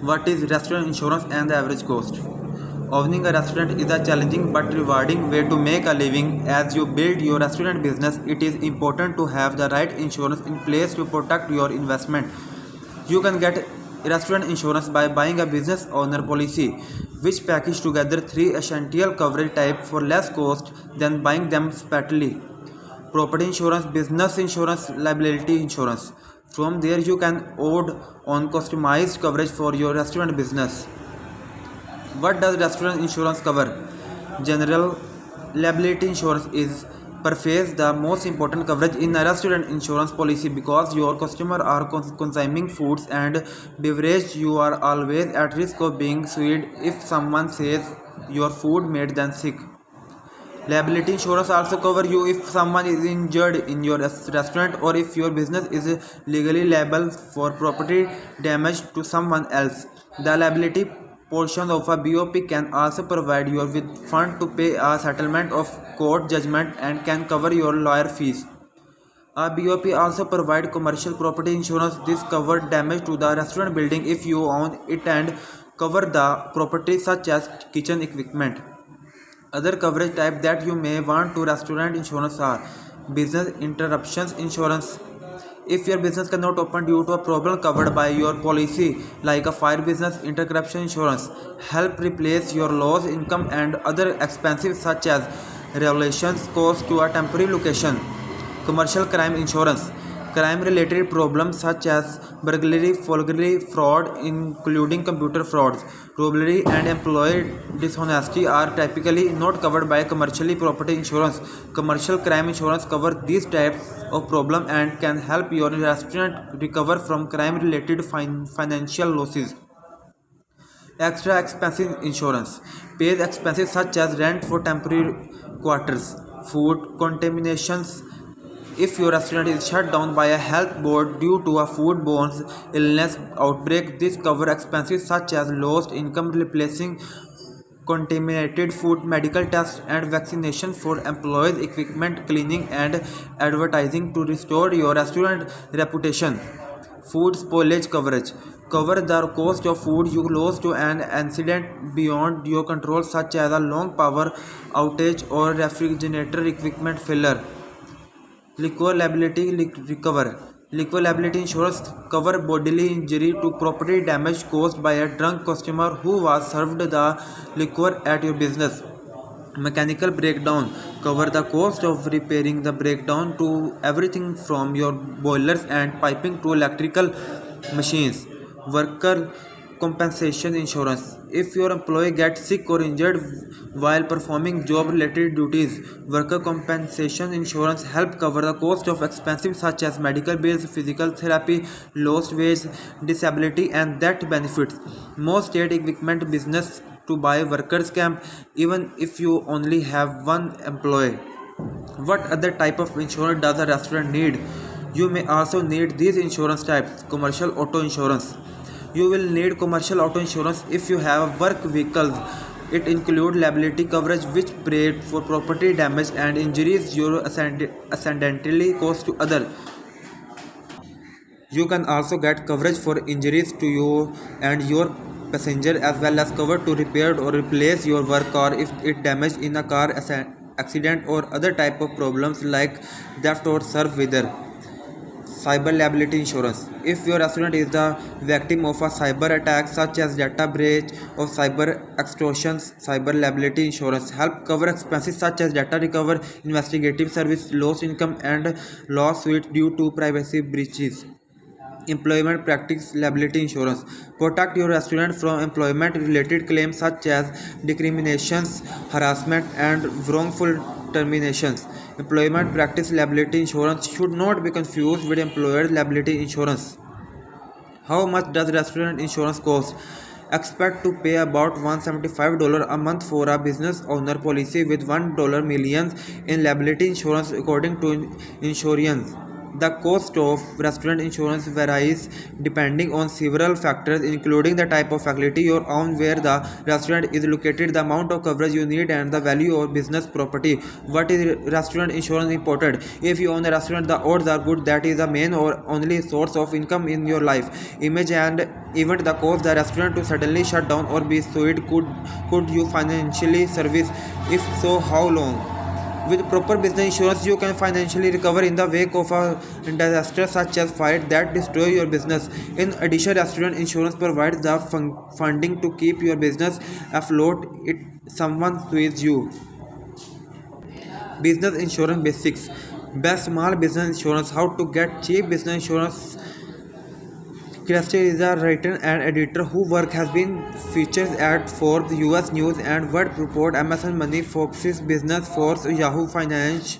What is restaurant insurance and the average cost? Owning a restaurant is a challenging but rewarding way to make a living. As you build your restaurant business, it is important to have the right insurance in place to protect your investment. You can get restaurant insurance by buying a business owner policy, which package together three essential coverage types for less cost than buying them separately. Property insurance, business insurance, liability insurance. From there, you can add on customized coverage for your restaurant business. What does restaurant insurance cover? General liability insurance is perhaps the most important coverage in a restaurant insurance policy because your customers are consuming foods and beverages. You are always at risk of being sued if someone says your food made them sick. Liability insurance also cover you if someone is injured in your restaurant or if your business is legally liable for property damage to someone else. The liability portion of a BOP can also provide you with funds to pay a settlement of court judgment and can cover your lawyer fees. A BOP also provides commercial property insurance. This covers damage to the restaurant building if you own it and cover the property such as kitchen equipment. Other coverage type that you may want to restaurant insurance are business interruptions insurance. If your business cannot open due to a problem covered by your policy, like a fire, business interruption insurance help replace your lost income and other expenses such as regulations cost to a temporary location. Commercial crime insurance. Crime related problems such as burglary, forgery, fraud, including computer frauds, robbery, and employee dishonesty, are typically not covered by commercial property insurance. Commercial crime insurance covers these types of problems and can help your restaurant recover from crime related financial losses. Extra expenses insurance pays expenses such as rent for temporary quarters, food contaminations. If your restaurant is shut down by a health board due to a foodborne illness outbreak, this covers expenses such as lost income, replacing contaminated food, medical tests and vaccination for employees, equipment cleaning and advertising to restore your restaurant reputation. Food spoilage coverage cover the cost of food you lost to an incident beyond your control such as a long power outage or refrigerator equipment failure. Liquor liability recover. Liquor liability insurance cover bodily injury to property damage caused by a drunk customer who was served the liquor at your business. Mechanical breakdown cover the cost of repairing the breakdown to everything from your boilers and piping to electrical machines. Worker compensation insurance. If your employee gets sick or injured while performing job related duties, worker compensation insurance help cover the cost of expenses such as medical bills, physical therapy, lost wage, disability and death benefits. Most state equipment business to buy workers camp even if you only have one employee. What other type of insurance does a restaurant need? You may also need these insurance types. Commercial auto insurance. You will need commercial auto insurance if you have work vehicles. It includes liability coverage which pays for property damage and injuries you accidentally cause to others. You can also get coverage for injuries to you and your passenger as well as cover to repair or replace your work car if it damaged in a car accident or other type of problems like theft or serve weather. Cyber liability insurance. If your restaurant is the victim of a cyber attack such as data breach or cyber extortions, cyber liability insurance help cover expenses such as data recovery, investigative service, lost income and lawsuits due to privacy breaches. Employment practice liability insurance protect your restaurant from employment related claims such as discriminations, harassment and wrongful terminations. Employment practice liability insurance should not be confused with employer liability insurance. How much does restaurant insurance cost? Expect to pay about $175 a month for a business owner policy with $1 million in liability insurance according to insurance. The cost of restaurant insurance varies depending on several factors, including the type of facility you're on, where the restaurant is located, the amount of coverage you need, and the value of business property. What is restaurant insurance important? If you own a restaurant, the odds are good that is the main or only source of income in your life. Image and event the cause the restaurant to suddenly shut down or be sued. Could you financially service? If so, how long? With proper business insurance, you can financially recover in the wake of a disaster such as fire that destroy your business. In addition, restaurant insurance provides the funding to keep your business afloat if someone sues you. Business insurance basics. Best small business insurance. How to get cheap business insurance. Krusty is a writer and editor whose work has been featured at Forbes, US News and World Report, Amazon Money, Forbes Business Force, Yahoo Finance,